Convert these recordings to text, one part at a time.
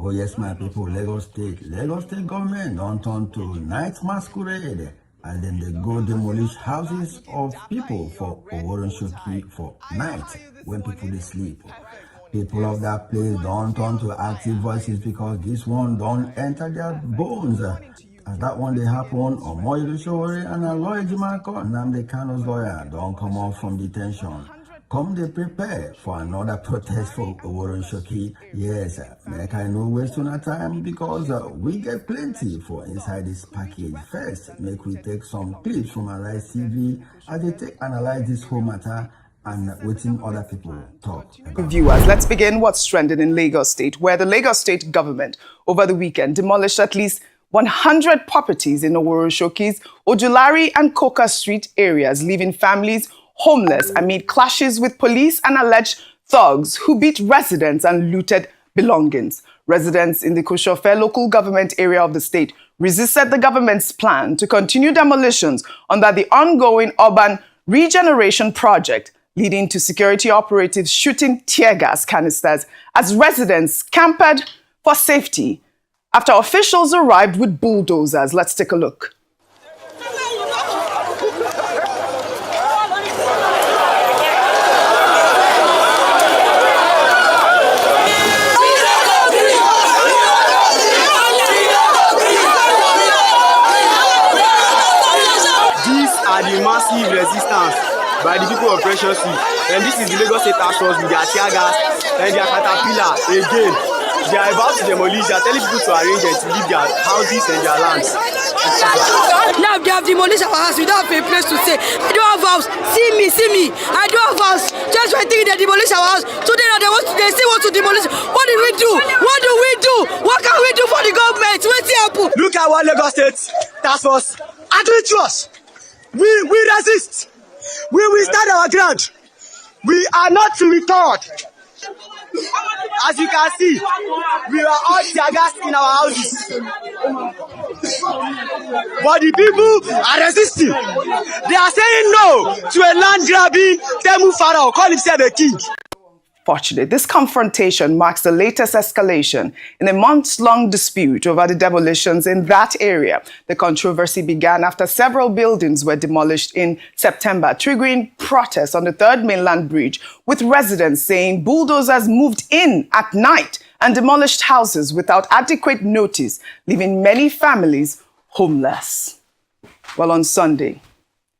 Oh yes, my people, Lagos State government don't turn to night masquerade, and then they go demolish houses of people for Oworonshoki for night when people they sleep. People of that place don't turn to active voices because this one don't enter their bones. As that one they happen, Omoyele Sowore and a lawyer Anambra Kano's lawyer don't come off from detention. Come they prepare for another protest for Oworonshoki. Yes, make I no waste on our time because we get plenty for inside this package. First, make we take some clips from Arise TV as they analyze this whole matter and waiting other people talk about. Viewers, let's begin what's trending in Lagos State, where the Lagos State government over the weekend demolished at least 100 properties in Oworonshoki's Ojulari and Coca Street areas, leaving families homeless amid clashes with police and alleged thugs who beat residents and looted belongings. Residents in the Koshofe local government area of the state resisted the government's plan to continue demolitions under the ongoing urban regeneration project, leading to security operatives shooting tear gas canisters as residents camped for safety after officials arrived with bulldozers. Let's take a look. The massive resistance by the people of Precious Sea. And this is the Lagos State Task Force with their tear gas and their caterpillar. Again, they are about to demolish. They are telling people to arrange and to leave their houses and their lands. Now they have demolished our house. We don't have a place to stay. I don't have house. See me. I don't have house. Just when thinking they demolish our house. Today now they still want to demolish. What do we do? What do we do? What can we do for the government? What's happen? Look at what Lagos State Task Force are doing to us. We resist. We will stand our ground. We are not to return. As you can see, we are all tear gas in our houses. But the people are resisting. They are saying no to a land grabbing Temu Pharaoh, call himself a king. Fortunately, this confrontation marks the latest escalation in a months-long dispute over the demolitions in that area. The controversy began after several buildings were demolished in September, triggering protests on the Third Mainland Bridge, with residents saying bulldozers moved in at night and demolished houses without adequate notice, leaving many families homeless. Well, on Sunday,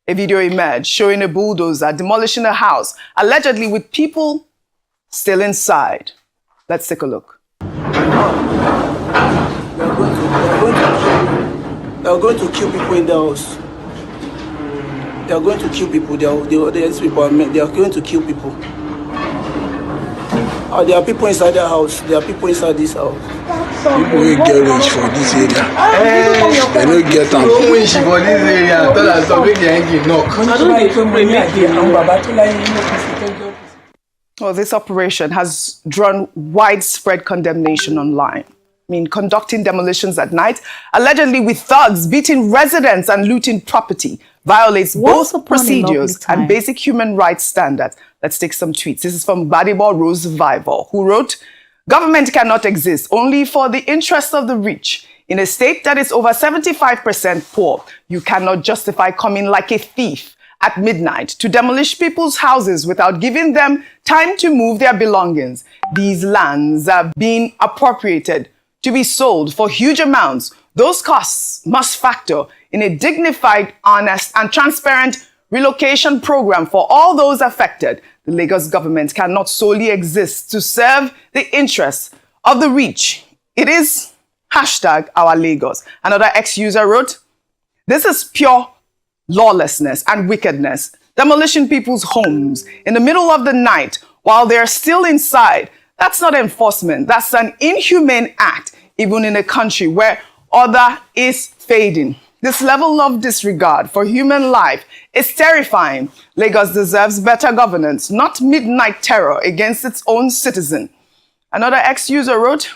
a video emerged showing a bulldozer demolishing a house, allegedly with people still inside. Let's take a look. They are going to kill people in the house. They are going to kill people. They are going to kill people. There are people inside the house. There are people inside this house. People will get rich for this area. They don't get them. Who wish for this area? Tell us something they ain't knock. Well, this operation has drawn widespread condemnation online. Conducting demolitions at night, allegedly with thugs beating residents and looting property, violates both procedures and basic human rights standards. Let's take some tweets. This is from Badibo Rose Survivor, who wrote, "Government cannot exist only for the interest of the rich. In a state that is over 75% poor, you cannot justify coming like a thief at midnight to demolish people's houses without giving them time to move their belongings. These lands are being appropriated to be sold for huge amounts. Those costs must factor in a dignified, honest, and transparent relocation program for all those affected. The Lagos government cannot solely exist to serve the interests of the rich. It is #OurLagos. Another ex-user wrote, "This is pure lawlessness and wickedness, demolishing people's homes in the middle of the night while they're still inside. That's not enforcement. That's an inhumane act, even in a country where order is fading. This level of disregard for human life is terrifying. Lagos deserves better governance, not midnight terror against its own citizen." Another ex-user wrote,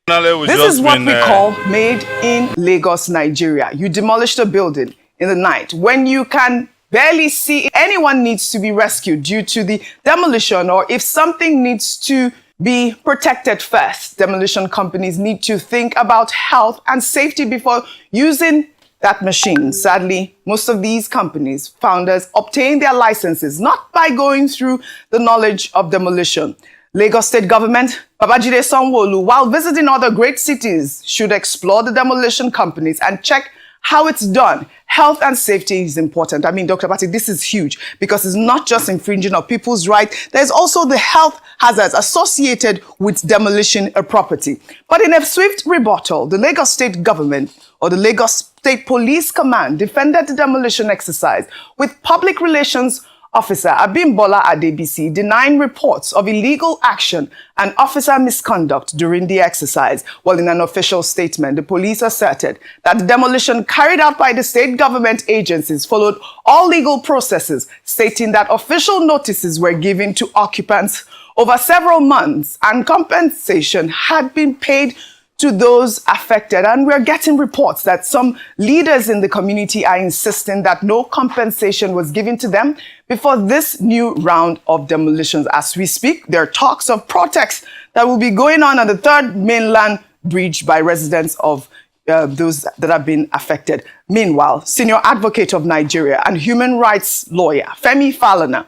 "This is what we call made in Lagos, Nigeria. You demolished a building in the night when you can barely see anyone needs to be rescued due to the demolition, or if something needs to be protected first. Demolition companies need to think about health and safety before using that machine. Sadly, most of these companies' founders obtain their licenses not by going through the knowledge of demolition. Lagos State Government, Babajide Sanwo-Olu, while visiting other great cities, should explore the demolition companies and check how it's done. Health and safety is important. I mean, Dr. Patti, this is huge because it's not just infringing of people's rights. There's also the health hazards associated with demolition a property. But in a swift rebuttal, the Lagos State Government or the Lagos State Police Command defended the demolition exercise with Public Relations Officer Abimbola Adebisi denying reports of illegal action and officer misconduct during the exercise. Well, in an official statement, the police asserted that the demolition carried out by the state government agencies followed all legal processes, stating that official notices were given to occupants over several months and compensation had been paid to those affected. And we're getting reports that some leaders in the community are insisting that no compensation was given to them before this new round of demolitions. As we speak, there are talks of protests that will be going on the third mainland bridge by residents of those that have been affected. Meanwhile, senior advocate of Nigeria and human rights lawyer Femi Falana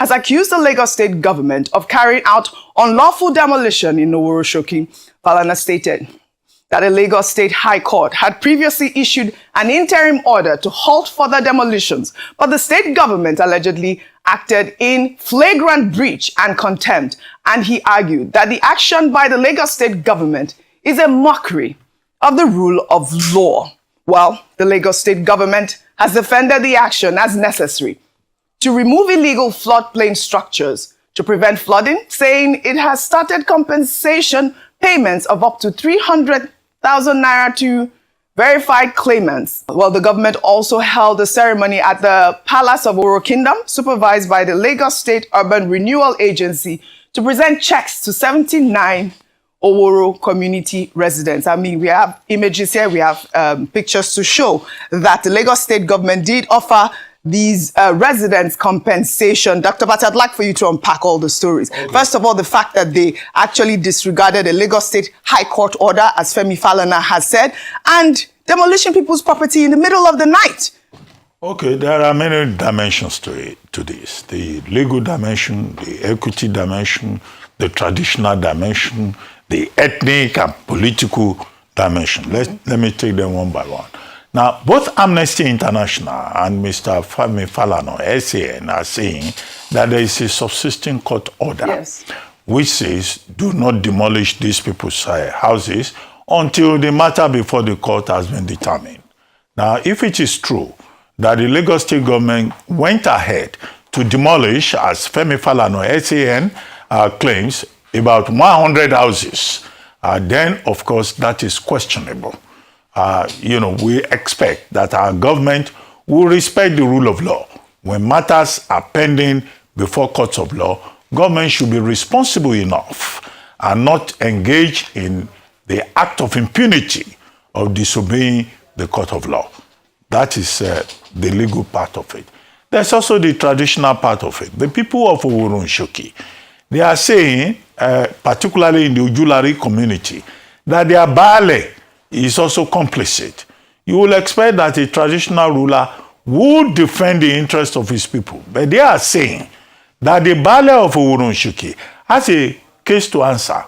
has accused the Lagos State government of carrying out unlawful demolition in Oworonshoki. Falana stated that the Lagos State High Court had previously issued an interim order to halt further demolitions, but the state government allegedly acted in flagrant breach and contempt, and he argued that the action by the Lagos State government is a mockery of the rule of law. Well, the Lagos State government has defended the action as necessary to remove illegal floodplain structures to prevent flooding, saying it has started compensation payments of up to 300,000 naira to verified claimants. Well, the government also held a ceremony at the Palace of Oro Kingdom, supervised by the Lagos State Urban Renewal Agency, to present checks to 79 Oworo community residents. I mean, we have images here, we have pictures to show that the Lagos State government did offer these residents compensation. Dr. Patti, I'd like for you to unpack all the stories. Okay. First of all, the fact that they actually disregarded a Lagos State High Court order, as Femi Falana has said, and demolishing people's property in the middle of the night. Okay, there are many dimensions to this. The legal dimension, the equity dimension, the traditional dimension, the ethnic and political dimension. Let me take them one by one. Now, both Amnesty International and Mr. Femi Falana, SAN, are saying that there is a subsisting court order, which says do not demolish these people's houses until the matter before the court has been determined. Now, if it is true that the Lagos State government went ahead to demolish, as Femi Falana, SAN, claims, about 100 houses, then, of course, that is questionable. We expect that our government will respect the rule of law. When matters are pending before courts of law, government should be responsible enough and not engage in the act of impunity of disobeying the court of law. That is the legal part of it. There's also the traditional part of it. The people of Oworonshoki, they are saying, particularly in the Ujulari community, that their Baale is also complicit. You will expect that a traditional ruler would defend the interests of his people. But they are saying that the Baale of Oworonshoki has a case to answer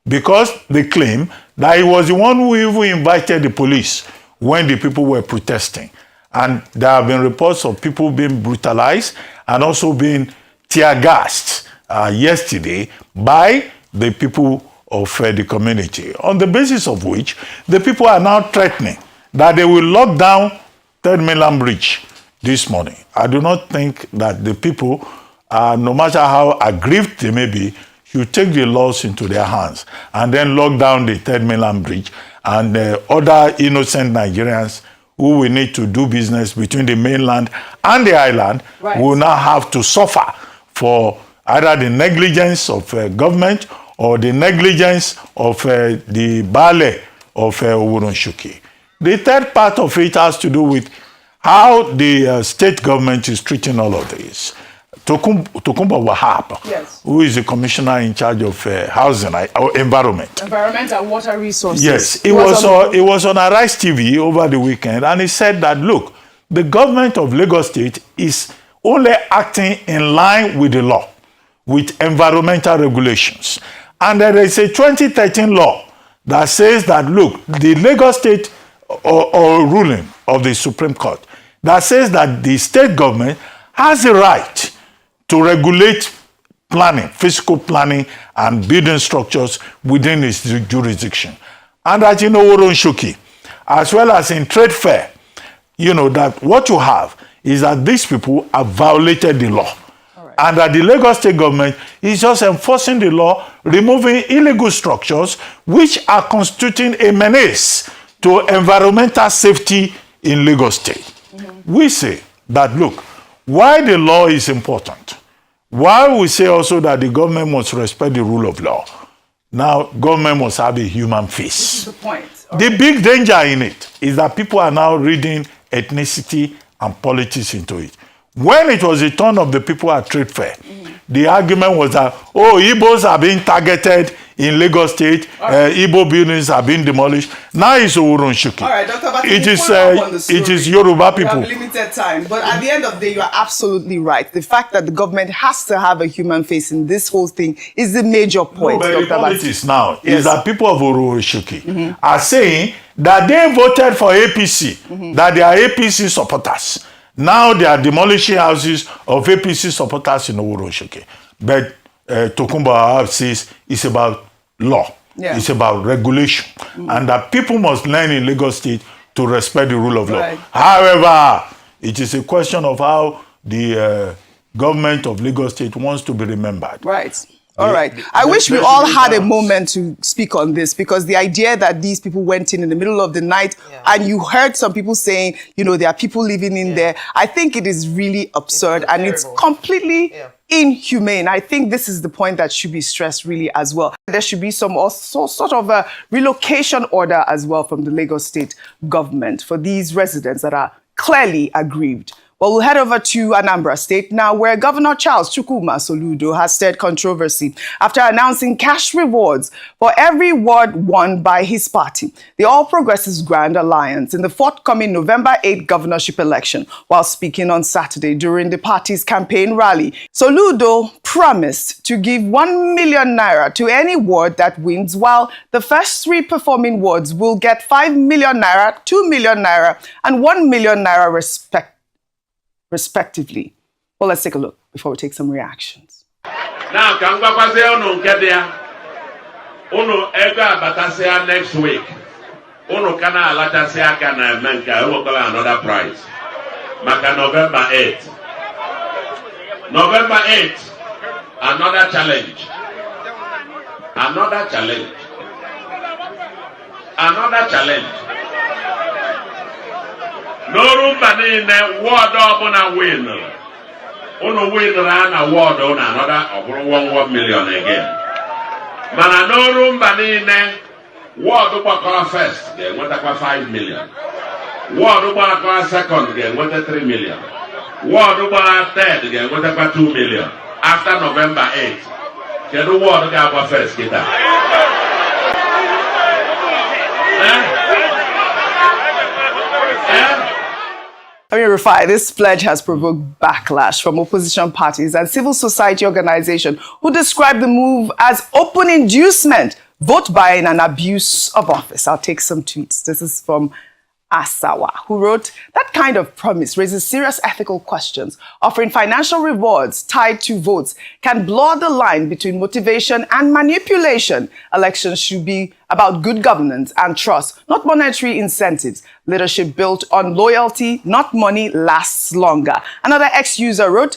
because they claim that he was the one who even invited the police when the people were protesting. And there have been reports of people being brutalized and also being tear-gassed yesterday by the people of the community, on the basis of which the people are now threatening that they will lock down Third Mainland Bridge this morning. I do not think that the people, no matter how aggrieved they may be, should take the laws into their hands and then lock down the Third Mainland Bridge, and other innocent Nigerians who will need to do business between the mainland and the island will now have to suffer for either the negligence of government or the negligence of the Baale of Oworonshoki. The third part of it has to do with how the state government is treating all of this. Tokumbo Wahab, Yes. who is the commissioner in charge of housing or environment. Environment and water resources. Yes, it was on Arise TV over the weekend, and he said that, look, the government of Lagos State is only acting in line with the law, with environmental regulations. And there is a 2013 law that says that, look, the Lagos State or ruling of the Supreme Court that says that the state government has the right to regulate planning, physical planning and building structures within its jurisdiction. And that in Oworonshoki, as well as in trade fair, that what you have is that these people have violated the law. Right. And that the Lagos State government is just enforcing the law, removing illegal structures which are constituting a menace to environmental safety in Lagos State. Mm-hmm. We say that, look, why the law is important, why we say also that the government must respect the rule of law, now government must have a human face. This is the point. The big danger in it is that people are now reading ethnicity and politics into it. When it was the turn of the people at trade fair, the argument was that, Igbos are being targeted in Lagos State, Igbo buildings are being demolished. Now it's Oworonshoki. All right, Dr. Bati, it is Yoruba people. We have limited time, but at the end of the day, you are absolutely right. The fact that the government has to have a human face in this whole thing is the major point, Dr. Dr. The politics Bati. now is that people of Oworonshoki are saying that they voted for APC, that they are APC supporters. Now they are demolishing houses of APC supporters in Oworonshoki. But Tokumbo says it's about law. Yeah. It's about regulation. And that people must learn in Lagos State to respect the rule of law. However, it is a question of how the government of Lagos State wants to be remembered. Right. All right. I wish we all had a moment to speak on this, because the idea that these people went in the middle of the night and you heard some people saying, there are people living in there. I think it is really absurd and it's completely inhumane. I think this is the point that should be stressed really as well. There should be some also sort of a relocation order as well from the Lagos State government for these residents that are clearly aggrieved. Well, we'll head over to Anambra State now, where Governor Charles Chukwuma Soludo has stirred controversy after announcing cash rewards for every ward won by his party, the All Progressives Grand Alliance, in the forthcoming November 8 governorship election. While speaking on Saturday during the party's campaign rally, Soludo promised to give 1 million naira to any ward that wins, while the first 3 performing wards will get 5 million naira, 2 million naira, and 1 million naira respectively. Well, let's take a look before we take some reactions. Now, can we get there? Uno ega batasia next week. Uno kana alatasia kana menka. We will another prize. Maka November 8. November 8. Another challenge. Another challenge. Another challenge. No room banine ward up win. Uno win ran a ward on another 1 million again. Mana no room banine ward up first, they went up 5 million. Ward up second, they went up 3 million. Ward up third, they went up 2 million. After November 8, can the ward up first get that? Rufai, this pledge has provoked backlash from opposition parties and civil society organizations who describe the move as open inducement, vote buying, and abuse of office. I'll take some tweets. This is from Asawa, who wrote, "That kind of promise raises serious ethical questions. Offering financial rewards tied to votes can blur the line between motivation and manipulation. Elections should be about good governance and trust, not monetary incentives. Leadership built on loyalty, not money, lasts longer." Another ex-user wrote,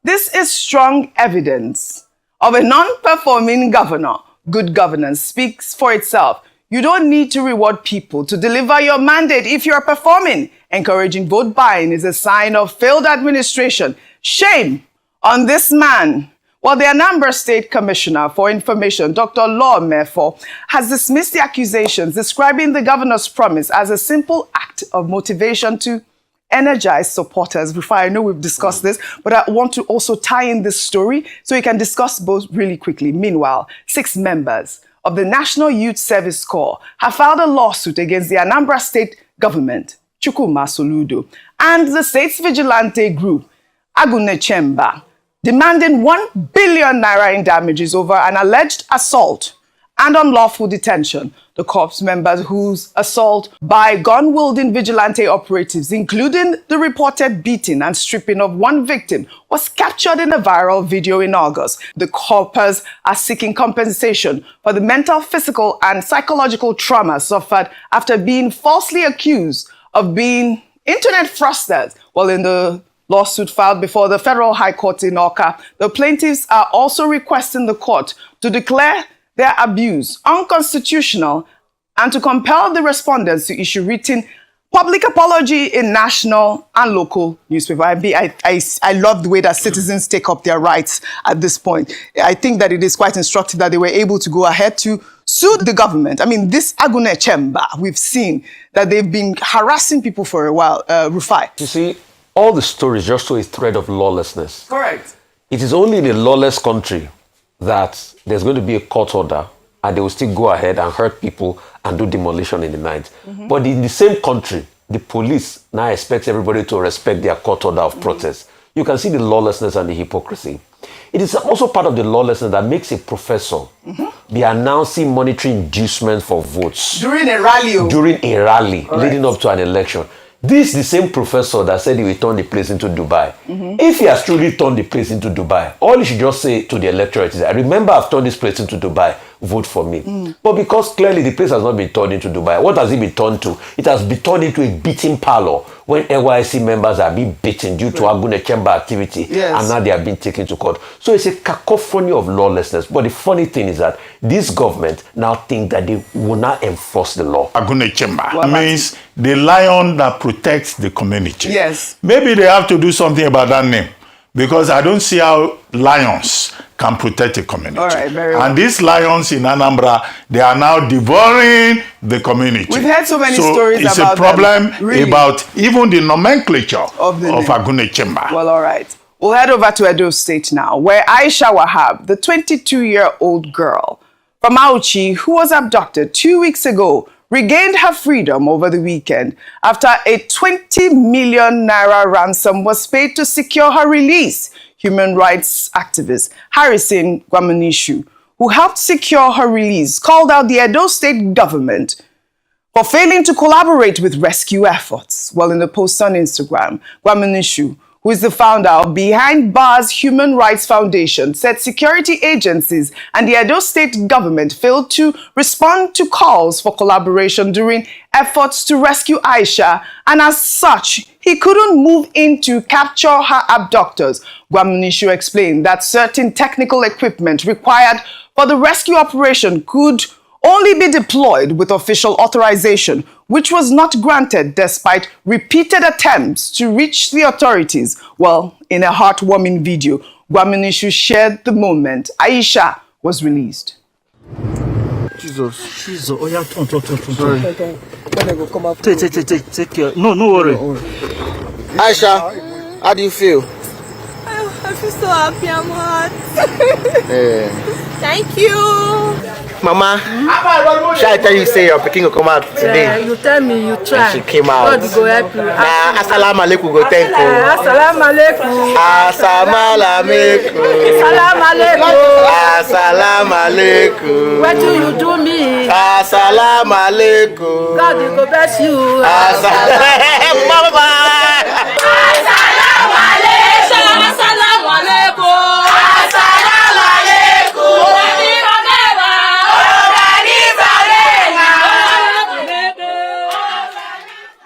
"This is strong evidence of a non-performing governor. Good governance speaks for itself. You don't need to reward people to deliver your mandate if you're performing. Encouraging vote buying is a sign of failed administration. Shame on this man." Well, the Anambra State Commissioner for Information, Dr. Law Mefo, has dismissed the accusations, describing the governor's promise as a simple act of motivation to energized supporters. Rufai, I know we've discussed this, but I want to also tie in this story so we can discuss both really quickly. Meanwhile, 6 members of the National Youth Service Corps have filed a lawsuit against the Anambra state government, Chukwuma Soludo, and the state's vigilante group, Agunechemba, demanding 1 billion naira in damages over an alleged assault and unlawful detention. The corps members whose assault by gun-wielding vigilante operatives, including the reported beating and stripping of 1 victim, was captured in a viral video in August. The corpers are seeking compensation for the mental, physical, and psychological trauma suffered after being falsely accused of being internet fraudsters. While in the lawsuit filed before the Federal High Court in Awka, the plaintiffs are also requesting the court to declare their abuse unconstitutional and to compel the respondents to issue written public apology in national and local newspaper. I love the way that citizens take up their rights at this point. I think that it is quite instructive that they were able to go ahead to sue the government. I mean, this Agunechemba, we've seen that they've been harassing people for a while. Rufai. You see, all the stories just show a thread of lawlessness. Correct. It is only in a lawless country that there's going to be a court order and they will still go ahead and hurt people and do demolition in the night. But in the same country, the police now expects everybody to respect their court order of protest. You can see the lawlessness and the hypocrisy. It is also part of the lawlessness that makes a professor be announcing monetary inducement for votes. During a rally. During a rally leading up to an election. This is the same professor that said he will turn the place into Dubai. If he has truly turned the place into Dubai, all he should just say to the electorate is, I remember I've turned this place into Dubai, vote for me. But because clearly the place has not been turned into Dubai, what has it been turned to? It has been turned into a beating parlor when NYSC members are being beaten due to Agunechemba activity, and now they are being taken to court. So it's a cacophony of lawlessness. But the funny thing is that this government now think that they will not enforce the law. Agunechemba means the lion that protects the community. Yes. Maybe they have to do something about that name, because I don't see how lions can protect a community. All right, very well. And these lions in Anambra, they are now devouring the community. We've heard so many stories about it's a problem them, really, about even the nomenclature of name. Agunechemba. Well, all right. We'll head over to Edo State now, where Aisha Wahab, the 22-year-old girl from Auchi who was abducted 2 weeks ago, regained her freedom over the weekend after a 20 million naira ransom was paid to secure her release. Human rights activist Harrison Gwamanishu, who helped secure her release, called out the Edo State government for failing to collaborate with rescue efforts. Well, in a post on Instagram, Gwamanishu, who is the founder of Behind Bars Human Rights Foundation, said security agencies and the Edo State government failed to respond to calls for collaboration during efforts to rescue Aisha, and as such, he couldn't move in to capture her abductors. Gwamanishu explained that certain technical equipment required for the rescue operation could only be deployed with official authorization, which was not granted despite repeated attempts to reach the authorities. Well, in a heartwarming video, Gwamanishu shared the moment Aisha was released. Jesus. Oh yeah, turn. Sorry. Take care. No worry. Aisha, how do you feel? I feel so happy. I'm hot. Thank you. Mama, should I tell you say your picking will come out today? Yeah, you tell me, you try. And she came out. God go help you. Assalamu alaikum, go thank you. Assalamu alaikum. Assalamu alaikum. Assalamu alaikum. Assalamu alaikum. What do you do me? Assalamu alaikum. God will go bless you. Assalamu alaikum. Assalamu alaikum. Assalamu alaikum.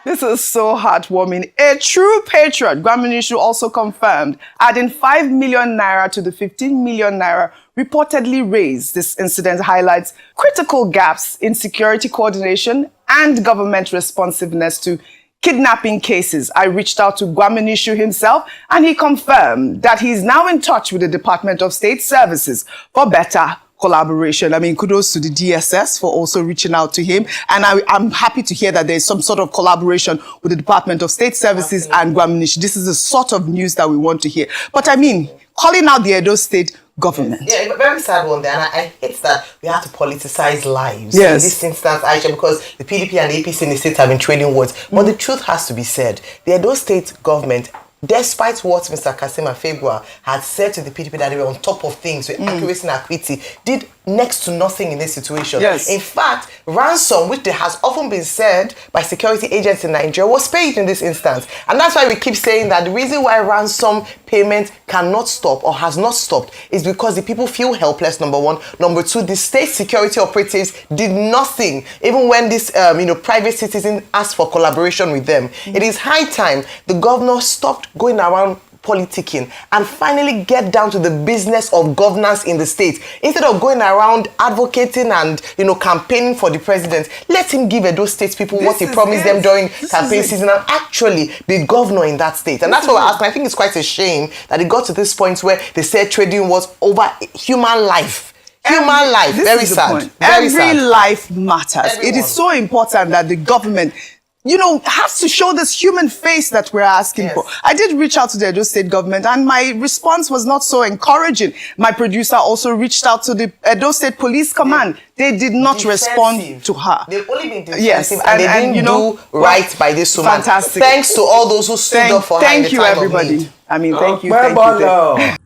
This is so heartwarming. A true patriot, Gwamanishu also confirmed, adding 5 million naira to the 15 million naira reportedly raised. This incident highlights critical gaps in security coordination and government responsiveness to kidnapping cases. I reached out to Gwamanishu himself, and he confirmed that he is now in touch with the Department of State Services for better collaboration. I mean, kudos to the DSS for also reaching out to him. And I'm happy to hear that there's some sort of collaboration with the Department of State Services and Gwamnish. This is the sort of news that we want to hear. But I mean, calling out the Edo State government. Yeah, a very sad one there. And I hate that we have to politicize lives. Yes. In this instance, Aisha, because the PDP and the APC in the state have been trading words. But the truth has to be said. The Edo State government, despite what Mr. Kasim Afebua had said to the PDP that they were on top of things with accuracy and equity, did next to nothing in this situation. Yes. In fact, ransom, which has often been said by security agents in Nigeria, was paid in this instance. And that's why we keep saying that the reason why ransom payment cannot stop or has not stopped is because the people feel helpless, number one. Number two, the state security operatives did nothing, even when this private citizen asked for collaboration with them. It is high time the governor stopped going around politicking and finally get down to the business of governance in the state. Instead of going around advocating and campaigning for the president, let him give Edo State people what he promised them during campaign season and actually be governor in that state. And that's what we're asking. I think it's quite a shame that it got to this point where they said trading was over human life. Human life. Very sad. Every life matters. It is so important that the government has to show this human face that we're asking for. I did reach out to the Edo State government and my response was not so encouraging. My producer also reached out to the Edo State Police Command. They did not respond to her. They've only been defensive and they didn't do right by this woman. Fantastic. Thanks to all those who stood up for her in the time everybody. of need. I mean, thank you.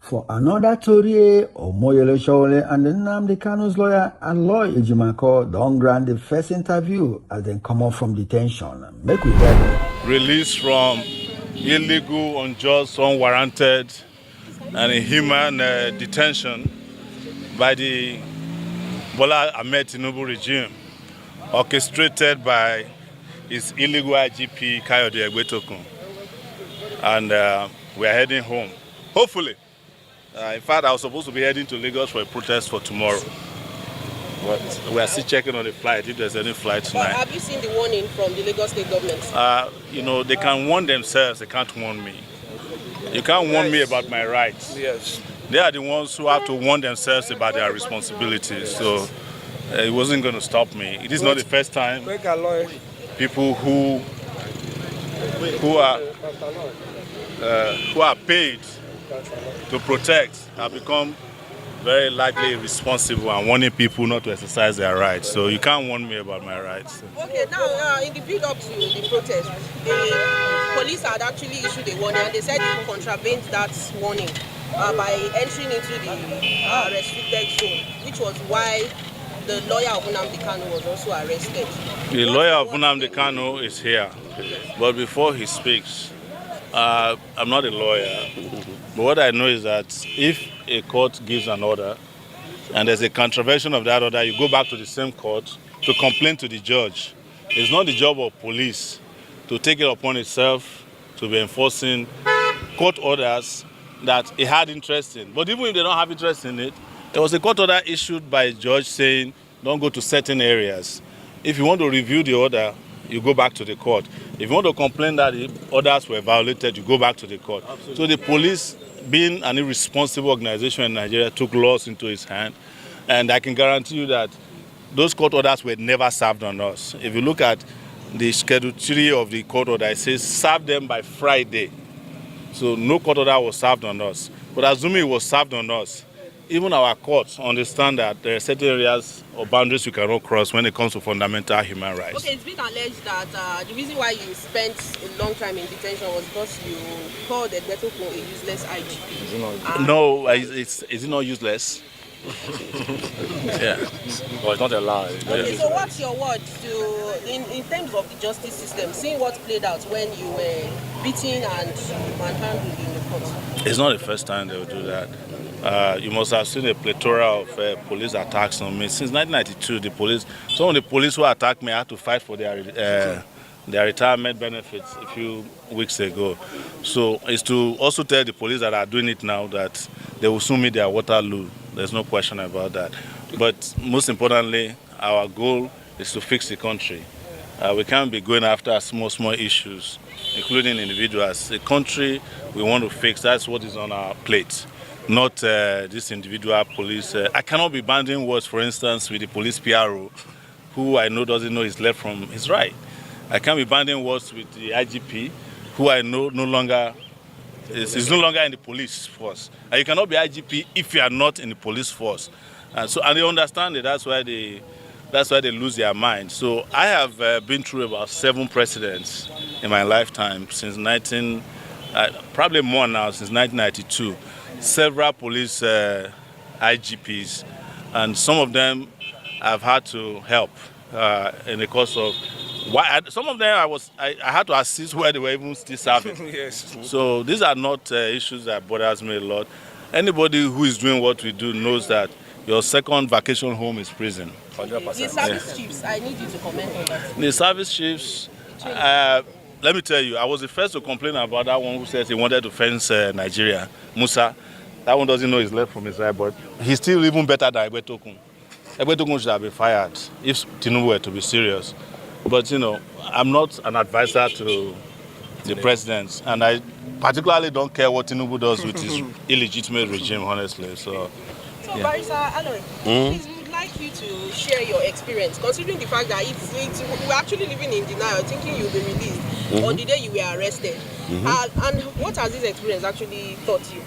For another story, Omoyele Sowore and Nnamdi Kanu's lawyer and Lloyd Ejimako don't grant the first interview as they come up from detention. Make we hear them. Released from illegal, unjust, unwarranted, and inhuman detention by the Bola Ahmed Tinubu regime, orchestrated by his illegal IGP Kayode Egbetokun. And we are heading home, hopefully. In fact, I was supposed to be heading to Lagos for a protest for tomorrow. But we are still checking on the flight, if there's any flight tonight. Have you seen the warning from the Lagos State government? They can warn themselves, they can't warn me. You can't warn me about my rights. Yes. They are the ones who have to warn themselves about their responsibilities. So it wasn't going to stop me. It is not the first time people who are paid to protect have become very likely responsible and warning people not to exercise their rights. So you can't warn me about my rights. Okay, now in the build up to the protest, the police had actually issued a warning and they said you contravened that warning by entering into the restricted zone, which was why the lawyer of Nnamdi Kanu was also arrested. The lawyer of Nnamdi Kanu is here, but before he speaks, I'm not a lawyer, but what I know is that if a court gives an order and there's a contravention of that order, you go back to the same court to complain to the judge. It's not the job of police to take it upon itself to be enforcing court orders that it had interest in. But even if they don't have interest in it, there was a court order issued by a judge saying don't go to certain areas. If you want to review the order, you go back to the court. If you want to complain that the orders were violated, you go back to the court. Absolutely. So the police, being an irresponsible organization in Nigeria, took laws into its hand. And I can guarantee you that those court orders were never served on us. If you look at the Schedule 3 of the court order, it says serve them by Friday. So no court order was served on us. But assuming it was served on us, even our courts understand that there are certain areas or boundaries you cannot cross when it comes to fundamental human rights. Okay, it's been alleged that the reason why you spent a long time in detention was because you called Egbetokun a useless IGP. No, is it not useless? Yeah. Well, it's not allowed. Okay, so what's your word in terms of the justice system, seeing what played out when you were beaten and manhandled in the court? It's not the first time they will do that. You must have seen a plethora of police attacks on me. Since 1992, some of the police who attacked me had to fight for their retirement benefits a few weeks ago. So it's to also tell the police that are doing it now that they will soon meet their Waterloo. There's no question about that. But most importantly, our goal is to fix the country. We can't be going after small issues, including individuals. The country we want to fix, that's what is on our plate. not this individual police. I cannot be banding words, for instance, with the police PRO, who I know doesn't know his left from his right. I can't be banding words with the IGP, who I know no longer is no longer in the police force. And you cannot be IGP if you are not in the police force. And they understand it. That's why they lose their mind. So I have been through about 7 presidents in my lifetime since probably more now, since 1992. Several police IGPs, and some of them I've had to help in the course of some of them I had to assist where they were even still serving. Yes. So these are not issues that bothers me a lot. Anybody who is doing what we do knows that your second vacation home is prison. 100%. The service chiefs, I need you to comment on that. The service chiefs, let me tell you, I was the first to complain about that one who said he wanted to fence Nigeria, Musa. That one doesn't know his left from his right, but he's still even better than Ebetokun. Ebetokun should have been fired if Tinubu were to be serious. But, I'm not an advisor to the president, and I particularly don't care what Tinubu does with his illegitimate regime, honestly. So Barrister Aloy, please, we would like you to share your experience, considering the fact that we're actually living in denial, thinking you'll be released on the day you were arrested. And what has this experience actually taught you?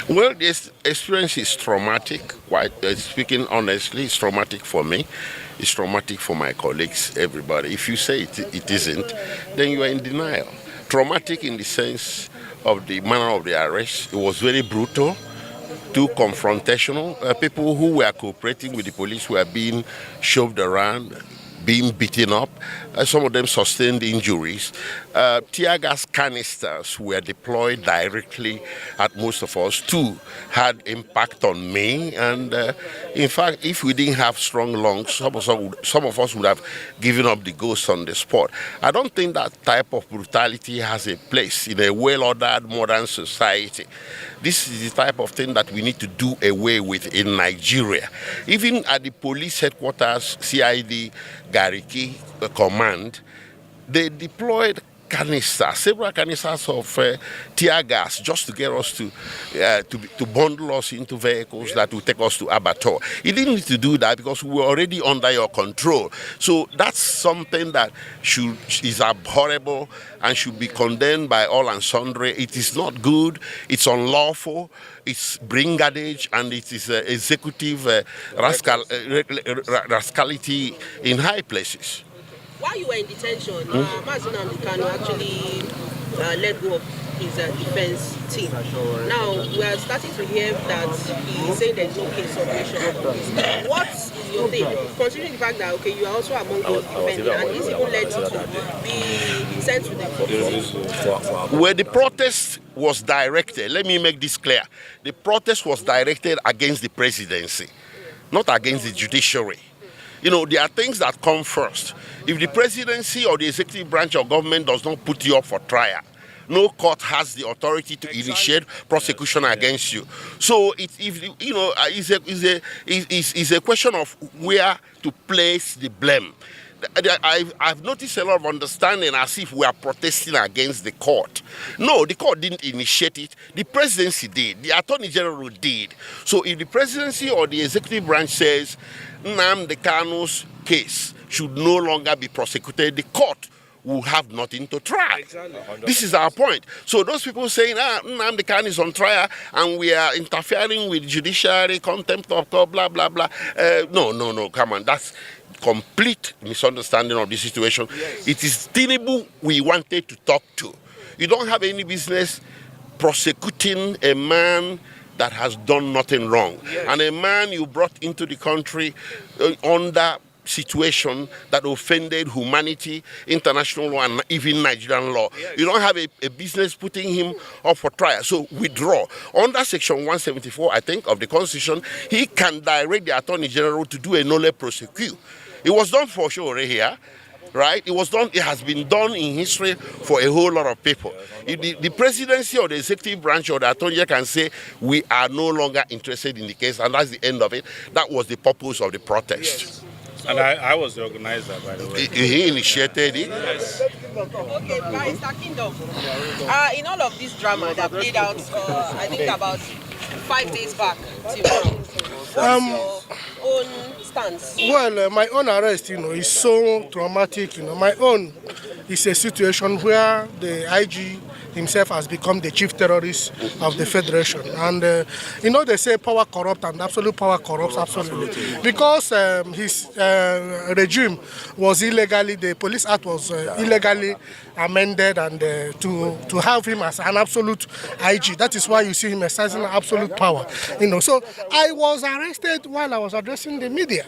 Well, this experience is traumatic. Speaking honestly, it's traumatic for me. It's traumatic for my colleagues, everybody. If you say it isn't, then you are in denial. Traumatic in the sense of the manner of the arrest. It was very brutal, too confrontational. People who were cooperating with the police were being shoved around, being beaten up. Some of them sustained injuries. Tear gas canisters were deployed directly at most of us. 2 had impact on me. And in fact, if we didn't have strong lungs, some of us would have given up the ghost on the spot. I don't think that type of brutality has a place in a well-ordered modern society. This is the type of thing that we need to do away with in Nigeria. Even at the police headquarters, CID, Gariki command, they deployed several canisters of tear gas just to get us to bundle us into vehicles that will take us to Abattoir. He didn't need to do that because we were already under your control. So that's something that is abhorrible and should be condemned by all and sundry. It is not good. It's unlawful. It's brigandage, and it is executive rascality in high places. While you were in detention, Mazi Nnamdi Kanu actually let go of his defense team. Now, we are starting to hear that he is saying there's no case of reshuffle. What is your take? Considering the fact that, you are also among those defending, and this even led you to be sent to the police. Where the protest was directed, let me make this clear, the protest was directed against the presidency, not against the judiciary. There are things that come first. If the presidency or the executive branch of government does not put you up for trial, no court has the authority to initiate prosecution against you. So it's a question of where to place the blame. I've noticed a lot of understanding as if we are protesting against the court. No, the court didn't initiate it. The presidency did. The attorney general did. So if the presidency or the executive branch says Nnamdi Kanu's case should no longer be prosecuted, the court will have nothing to try. Exactly. This is our point. So those people saying, Nnamdi Kanu is on trial and we are interfering with judiciary, contempt of court, blah, blah, blah. No, come on. That's complete misunderstanding of the situation. Yes. It is Tinubu we wanted to talk to. You don't have any business prosecuting a man that has done nothing wrong. Yes. And a man you brought into the country under situation that offended humanity, international law, and even Nigerian law. Yes. You don't have a business putting him up for trial. So withdraw. Under Section 174, I think, of the Constitution, he can direct the Attorney General to do a nolle prosequi. It was done for Sowore here, right? It has been done in history for a whole lot of people. The presidency or the executive branch or the attorney general can say, we are no longer interested in the case, and that's the end of it. That was the purpose of the protest. Yes. And I was the organizer, by the way. He initiated it? Yes. Okay, Barrister Kingdom. In all of this drama that played out, I think about 5 days back till now. What's your own stance? Well, my own arrest, is so traumatic. My own is a situation where the IG himself has become the chief terrorist of the federation, and they say power corrupt and absolute power corrupts absolutely, because his regime was illegally, the police act was illegally amended, and to have him as an absolute IG, that is why you see him exercising absolute power. So I was arrested while I was addressing the media.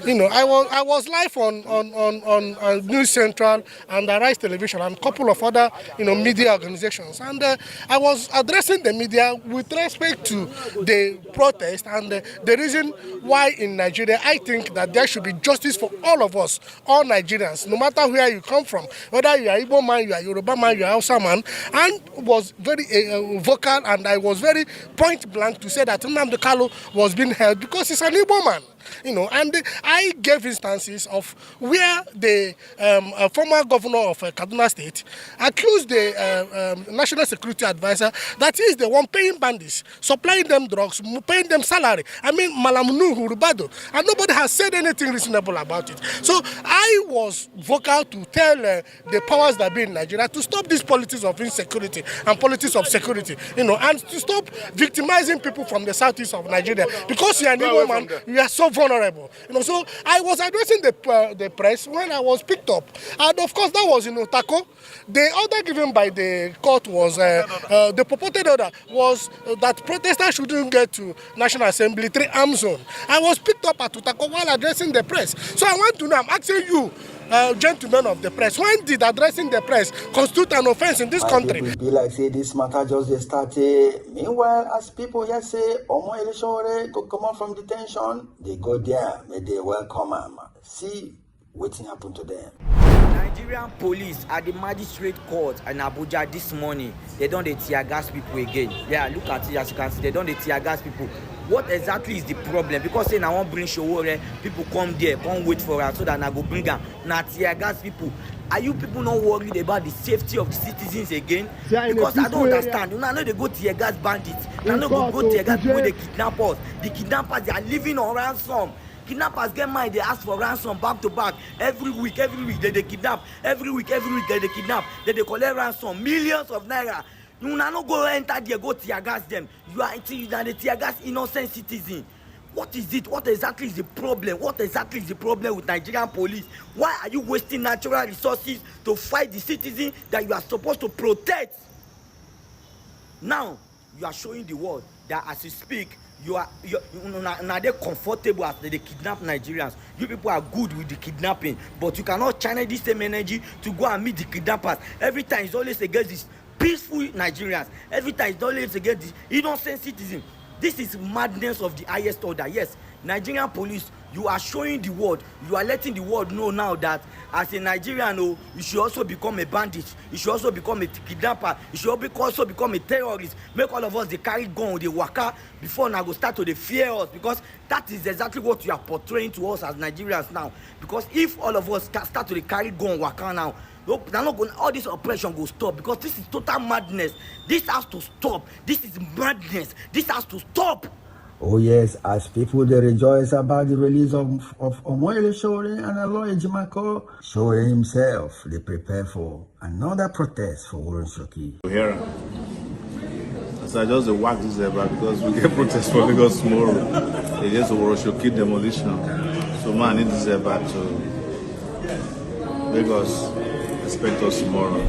I was live on News Central and Arise Television and a couple of other media organizations, and I was addressing the media with respect to the protest and the reason why in Nigeria I think that there should be justice for all of us, all Nigerians, no matter where you come from, whether you are Igbo man, you are Yoruba man, you are Hausa man, and was very vocal, and I was very point blank to say that Nnamdi Kanu was being held because he's an Igbo man. And I gave instances of where the former governor of Kaduna State accused the National Security Advisor that he is the one paying bandits, supplying them drugs, paying them salary. I mean, Malam Nuhu Rubado, and nobody has said anything reasonable about it. So I was vocal to tell the powers that be in Nigeria to stop this politics of insecurity and politics of security, and to stop victimizing people from the southeast of Nigeria, because you are an Igbo man, you are so vulnerable. So I was addressing the press when I was picked up, and of course that was in Otako. The order given by the court was the purported order was that protesters shouldn't get to National Assembly 3-arm zone. I was picked up at Otako while addressing the press. So I want to know, I'm asking you, gentlemen of the press, when did addressing the press constitute an offense in this country? It be like say this matter just started. Meanwhile, as people here say, Omoyele Sowore go come out from detention, they go there, may they welcome him. See what happened to them. Nigerian police at the magistrate court in Abuja this morning, they don't tear gas people again. Yeah, look at it, as you can see, they don't tear gas people. What exactly is the problem? Because saying I won't bring Sowore, people come there, come wait for us so that I go bring them. Now tear gas people. Are you people not worried about the safety of the citizens again? Because I don't understand. I know they go tear gas bandits. I know go tear gas people, they kidnap us. The kidnappers, they are living on ransom. Kidnappers get money, they ask for ransom back to back. Every week they kidnap. Every week they kidnap. They collect ransom, millions of naira. You not go enter there, go tear gas them. You are the tear gas innocent citizen. What is it? What exactly is the problem? What exactly is the problem with Nigerian police? Why are you wasting natural resources to fight the citizen that you are supposed to protect? Now, you are showing the world that as you speak, now they're comfortable as they kidnap Nigerians. You people are good with the kidnapping, but you cannot channel this same energy to go and meet the kidnappers. Every time it's always against these peaceful Nigerians. Every time it's always against the innocent citizens. This is madness of the highest order. Yes, Nigerian police, you are showing the world, you are letting the world know now that as a Nigerian, you should also become a bandit, you should also become a kidnapper, you should also become a terrorist. Make all of us they carry gun, they waka before now go start to fear us, because that is exactly what you are portraying to us as Nigerians now. Because if all of us start to carry gun waka now, all this oppression will stop, because this is total madness. This has to stop. This is madness. This has to stop. Oh yes, as people they rejoice about the release of Omoyele Sowore and Aloy Jimako, Sowore himself, they prepare for another protest for Oworonshoki. Here, so I just whack this ever because we get protest for Lagos tomorrow against Oworonshoki demolition. So man, I need this ever to Lagos. Expect us tomorrow.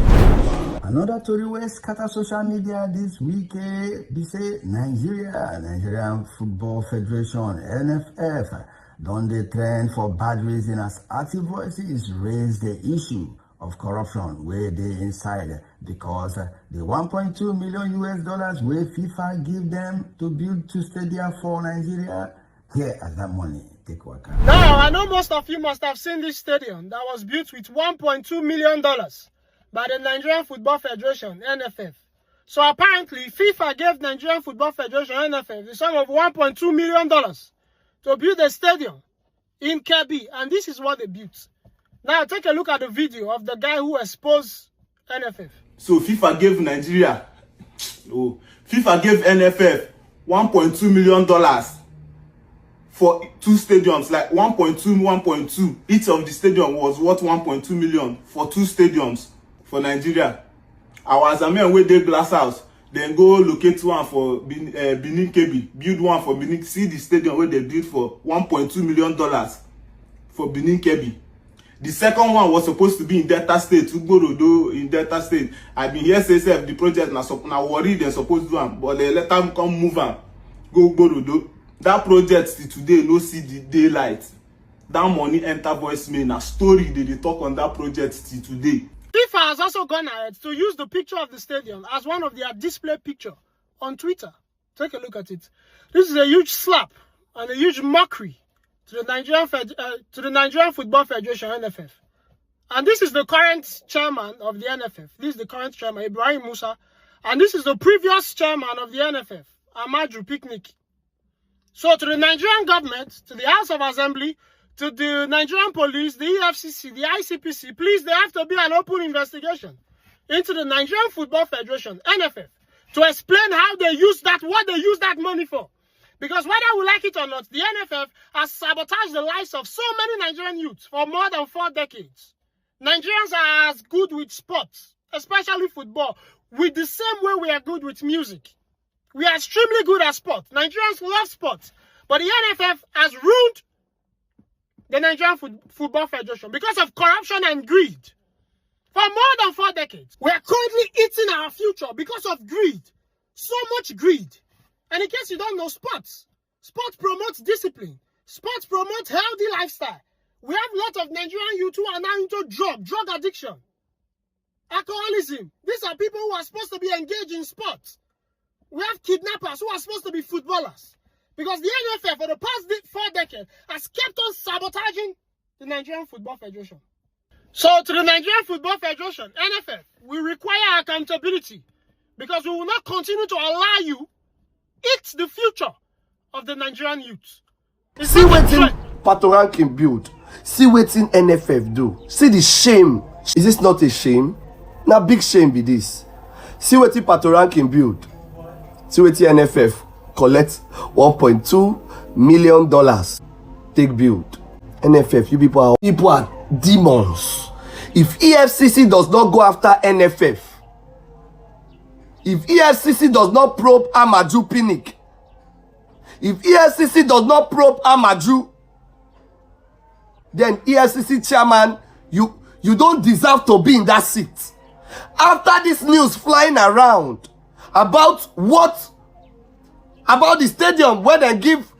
Another story wey scatter social media this week, they say Nigerian Football Federation, NFF, don dey trend for bad reason as active voices raise the issue of corruption where they inside, because the $1.2 million wey FIFA give them to build two stadia for Nigeria, here as that money take work. Now, I know most of you must have seen this stadium that was built with $1.2 million by the Nigerian Football Federation, NFF. So apparently, FIFA gave Nigerian Football Federation, NFF, the sum of $1.2 million to build a stadium in Kebbi, and this is what they built. Now, take a look at the video of the guy who exposed NFF. So FIFA gave Nigeria, FIFA gave NFF $1.2 million for 2 stadiums, like 1.2. Each of the stadium was worth 1.2 million for 2 stadiums for Nigeria. Our Azamian wey dey Glass House, then go locate one for Benin Kebbi, build one for Benin. See the stadium where they built for $1.2 million for Benin Kebbi. The second one was supposed to be in Delta State, Ugborodo in Delta State. I been here say the project now worry they're supposed to do them, but they let them come move on, go Ugborodo. That project till today no see the daylight. That money enter voicemail. Na story they talk on that project till today. FIFA has also gone ahead to use the picture of the stadium as one of their display picture on Twitter. Take a look at it. This is a huge slap and a huge mockery to the Nigerian Football Federation, NFF. And this is the current chairman of the NFF. This is the current chairman, Ibrahim Musa. And this is the previous chairman of the NFF, Amadou Picnic. So to the Nigerian government, to the House of Assembly, to the Nigerian police, the EFCC, the ICPC, please, there have to be an open investigation into the Nigerian Football Federation, NFF, to explain how they use that, what they use that money for. Because whether we like it or not, the NFF has sabotaged the lives of so many Nigerian youths for more than 4 decades. Nigerians are as good with sports, especially football, with the same way we are good with music. We are extremely good at sport. Nigerians love sports. But the NFF has ruined the Nigerian Football Federation because of corruption and greed. For more than 4 decades, we are currently eating our future because of greed. So much greed. And in case you don't know, sports promotes discipline. Sports promotes healthy lifestyle. We have a lot of Nigerian youth who are now into drug addiction, alcoholism. These are people who are supposed to be engaged in sports. We have kidnappers who are supposed to be footballers. Because the NFF for the past 4 decades has kept on sabotaging the Nigerian Football Federation. So to the Nigerian Football Federation, NFF, we require accountability. Because we will not continue to allow you eat the future of the Nigerian youth. See wetin Pato Rankin build. See wetin NFF do. See the shame. Is this not a shame? Na big shame be this. See wetin Pato Rankin build. See wetin NFF collect $1.2 million. Take build. NFF, you people are demons. If EFCC does not go after NFF, if EFCC does not probe Amadou Pinnick, if EFCC does not probe Amadou, then EFCC chairman, you don't deserve to be in that seat. After this news flying around about the stadium where they give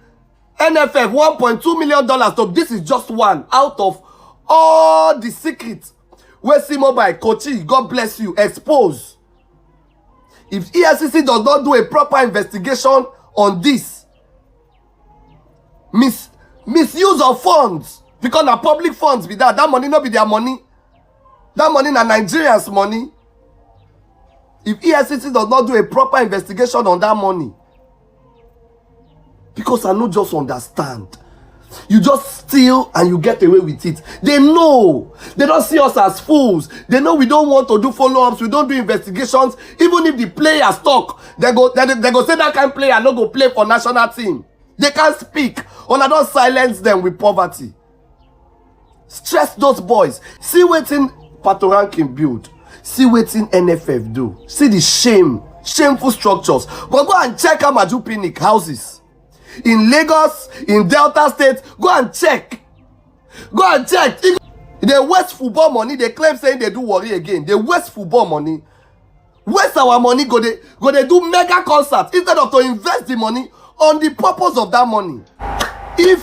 NFF $1.2 million to, this is just one out of all the secrets where C-Mobile, Kochi, God bless you, expose. If EFCC does not do a proper investigation on this misuse of funds, because na public funds be that money not be their money, that money na Nigerians money. If EFCC does not do a proper investigation on that money, because I no just understand, you just steal and you get away with it. They know. They don't see us as fools. They know we don't want to do follow-ups. We don't do investigations. Even if the players talk, they go say that kind of player no go play for national team. They can't speak. Or I don't silence them with poverty. Stress those boys. See wetin Pato Rankin build. See wetin NFF do. See the shameful structures. But go and check Amadou Pinnick houses. In Lagos, in Delta State, go and check. Go and check. They waste football money. They claim saying they do worry again. They waste football money. Waste our money. Go they do mega concerts instead of to invest the money on the purpose of that money. If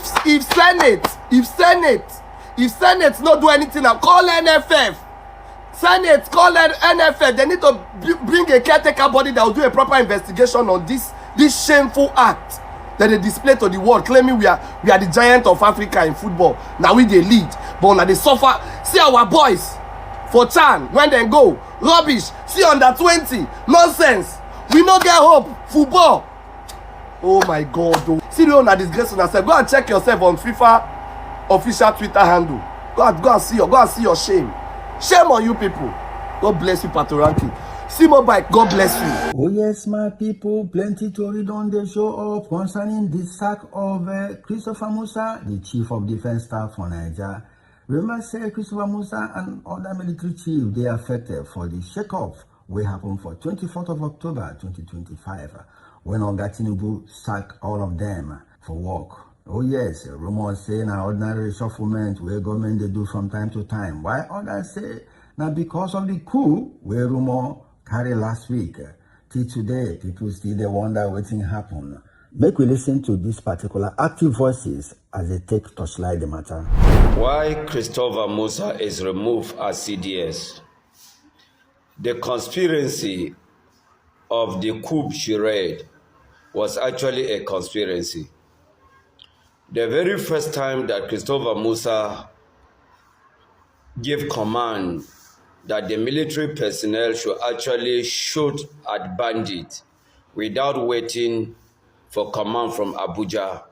Senate not do anything, now call NFF. Senate, call NFF. They need to bring a caretaker body that will do a proper investigation on this shameful act that they display to the world, claiming we are the giant of Africa in football. Now we they lead, but now they suffer. See our boys for Chan when they go rubbish. See under 20 nonsense. We no get hope. Football. Oh my God! Oh. See the owner disgrace on yourself. Go and check yourself on FIFA official Twitter handle. Go and see your shame. Shame on you people. God bless you, Pato Rankin. See mobile, God bless you. Oh yes, my people, plenty to read on the show up concerning the sack of Christopher Musa, the Chief of Defence Staff for Nigeria. Remember, say Christopher Musa and other military chiefs, they affected for the shake-off will happen for 24th of October 2025, when Oga Tinubu sack all of them for work. Oh yes, rumors say now ordinary reshufflement where government they do from time to time. Why others say now because of the coup where rumor carry last week. Till today, people still they wonder what thing happen. Make we listen to these particular active voices as they take torchlight the matter. Why Christopher Musa is removed as CDS? The conspiracy of the coup charade was actually a conspiracy. The very first time that Christopher Musa gave command that the military personnel should actually shoot at bandits without waiting for command from Abuja,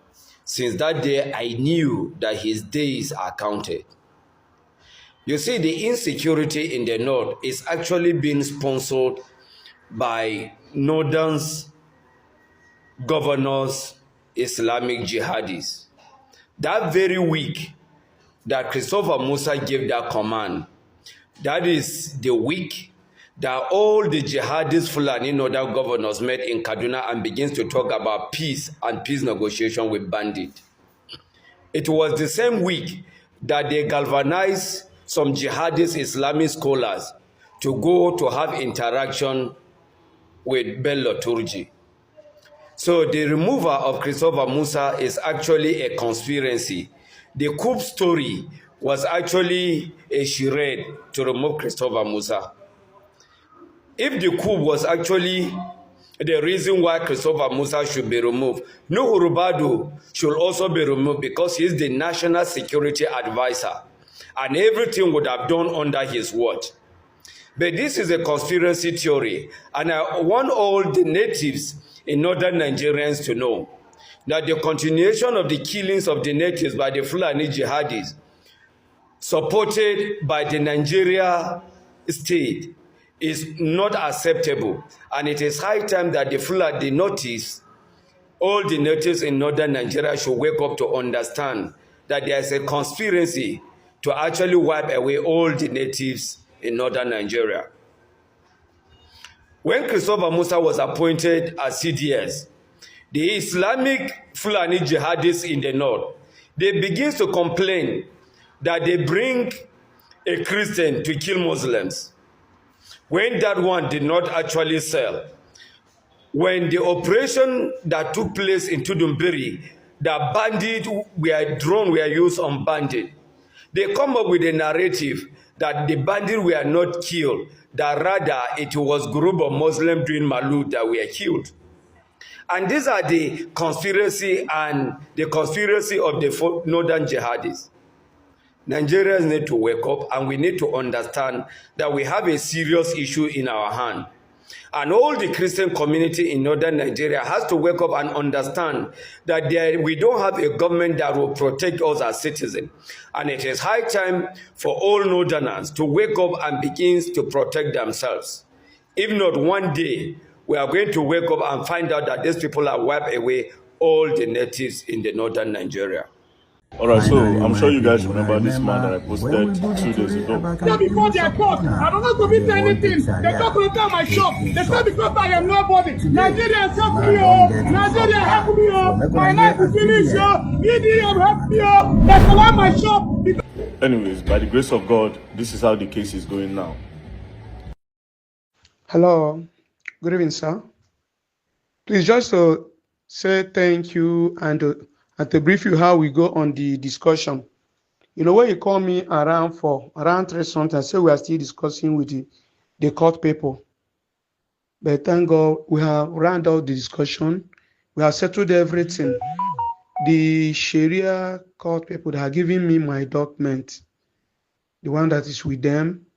since that day I knew that his days are counted. You see, the insecurity in the north is actually being sponsored by northern governors, Islamic jihadis. That very week that Christopher Musa gave that command, that is the week that all the jihadist Fulani northern governors met in Kaduna and begins to talk about peace and peace negotiation with bandits. It was the same week that they galvanized some jihadist Islamic scholars to go to have interaction with Bello Turji. So the removal of Christopher Musa is actually a conspiracy. The coup story was actually a charade to remove Christopher Musa. If the coup was actually the reason why Christopher Musa should be removed, Nuhu Rubadu should also be removed because he is the national security advisor and everything would have done under his watch. But this is a conspiracy theory, and I want all the natives in northern Nigerians to know that the continuation of the killings of the natives by the Fulani jihadis, supported by the Nigeria state, is not acceptable, and it is high time that the Fulani notice, all the natives in northern Nigeria should wake up to understand that there is a conspiracy to actually wipe away all the natives in northern Nigeria. When Christopher Musa was appointed as CDS, the Islamic Fulani jihadists in the north, they begin to complain that they bring a Christian to kill Muslims, when that one did not actually sell. When the operation that took place in Tudumbiri, the bandits were used on bandits, they come up with a narrative that the bandits were not killed, that rather it was a group of Muslims doing Maulud that were killed. And these are the conspiracy and the conspiracy of the northern jihadists. Nigerians need to wake up, and we need to understand that we have a serious issue in our hand. And all the Christian community in northern Nigeria has to wake up and understand that we don't have a government that will protect us as citizens. And it is high time for all northerners to wake up and begin to protect themselves. If not, one day we are going to wake up and find out that these people have wiped away all the natives in the northern Nigeria. Alright, so I'm sure you guys remember this man that I posted 2 days ago. Before their court, I don't know to be anything. They talk about my shop. They say because I am nobody. Nigeria help me, oh. Nigeria help me, oh. My life is finished, oh. VDM help me, oh. They collect my shop. Anyways, by the grace of God, this is how the case is going now. Hello. Good evening, sir. Please just to say thank you and to brief you how we go on the discussion. You know, when you call me around 3 something, I say we are still discussing with the court people. But thank God we have rounded out the discussion. We have settled everything. The Sharia court people that are giving me my document, the one that is with them,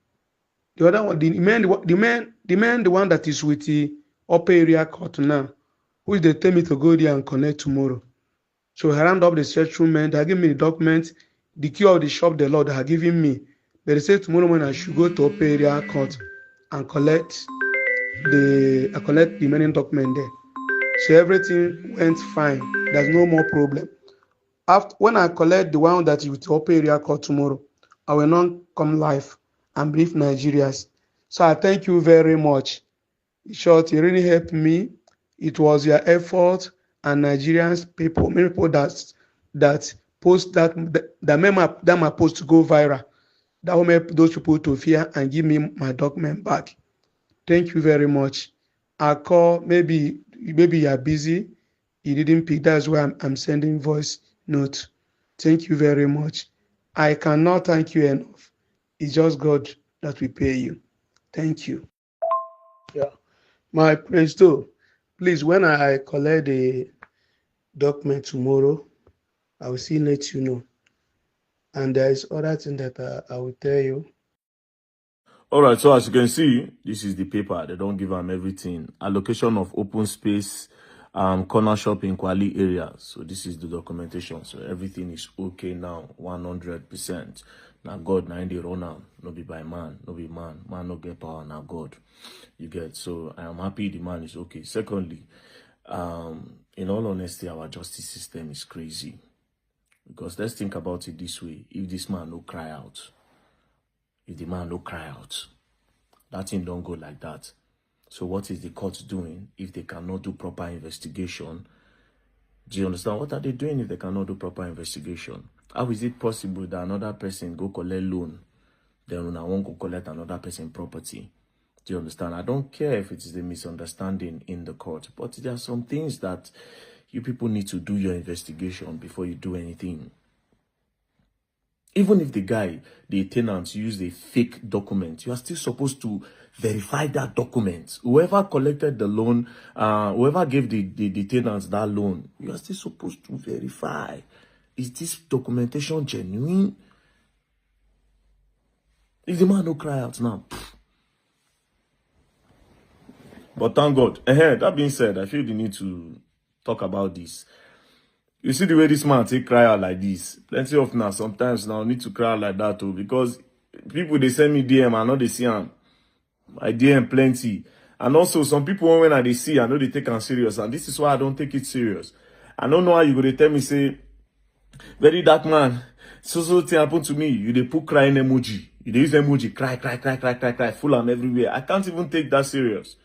the other one, the one that is with the upper area court now, which they tell me to go there and connect tomorrow. So I round up the settlement. They are giving me the document, the key of the shop, the law they are giving me. But they say tomorrow morning I should go to upper area court and collect I collect the remaining document there. So everything went fine. There's no more problem. After when I collect the one that you will open area court tomorrow, I will not come live and brief Nigerians. So I thank you very much. In short, it really helped me. It was your effort and Nigerians people, many people that post that my post to go viral. That will make those people to fear and give me my document back. Thank you very much. I call, maybe you are busy, you didn't pick. That's why I'm sending voice note. Thank you very much. I cannot thank you enough. It's just God that will pay you. Thank you. Yeah. My praise too. Please, when I collect the document tomorrow, I will still let you know. And there is other thing that I will tell you. All right, so as you can see, this is the paper. They don't give them everything. Allocation of open space, corner shop in Kwali area. So this is the documentation. So everything is okay now, 100%. Now God, now in the run now, no be by man, no be man. Man no get power, now God. You get. So I am happy the man is okay. Secondly, in all honesty, our justice system is crazy. Because let's think about it this way. If this man no cry out, if the man no cry out, that thing don't go like that. So what is the court doing if they cannot do proper investigation? Do you understand? What are they doing if they cannot do proper investigation? How is it possible that another person go collect loan, then I won't go collect another person's property? Do you understand? I don't care if it is a misunderstanding in the court, but there are some things that you people need to do your investigation before you do anything. Even if the guy, the tenant, used a fake document, you are still supposed to verify that document. Whoever collected the loan, whoever gave the tenants that loan, you are still supposed to verify. Is this documentation genuine? If the man no cry out now. But thank God. That being said, I feel the need to talk about this. You see the way this man take cry out like this. Plenty of now, sometimes now need to cry out like that too. Because people, they send me DM, I know they see them. I DM plenty. And also, some people, when they see, I know they take them serious. And this is why I don't take it serious. I don't know how you go to tell me, say, very dark man, so thing happened to me. You they put crying emoji. You they use emoji, cry, full on everywhere. I can't even take that serious.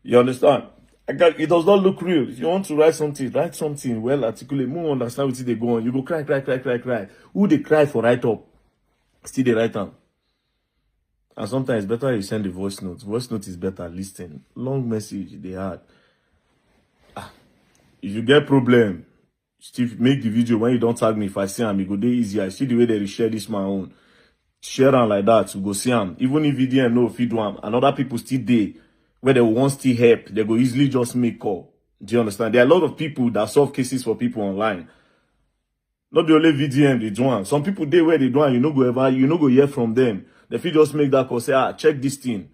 You understand? It does not look real. If you want to write something well articulate. More understand what they go on. You go cry. Who they cry for write up? Still they write down. And sometimes it's better you send the voice note. Voice note is better. Listen. Long message they had. If you get problem, still make the video when you don't tag me. If I see him, it go day easier. I see the way they share this my own. Share them like that to go see him. Even if VDM no feed one, and other people still there. Where they want still help, they go easily just make call. Do you understand? There are a lot of people that solve cases for people online. Not the only VDM they do one. Some people there where they do one, you no go hear from them. They feel just make that call, say, check this thing.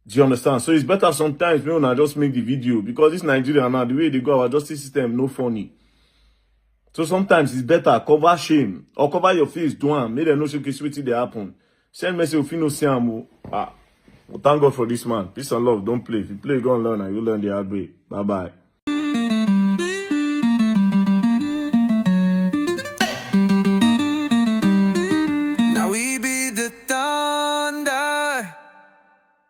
Do you understand? So it's better sometimes when I just make the video because this Nigeria now, the way they go, our justice system no funny. So sometimes it's better cover shame or cover your face, do one. Make them know case what they happen. Send message if you no see them. Well, thank God for this man. Peace and love. Don't play. If you play, go and learn and you learn the hard way. Bye-bye.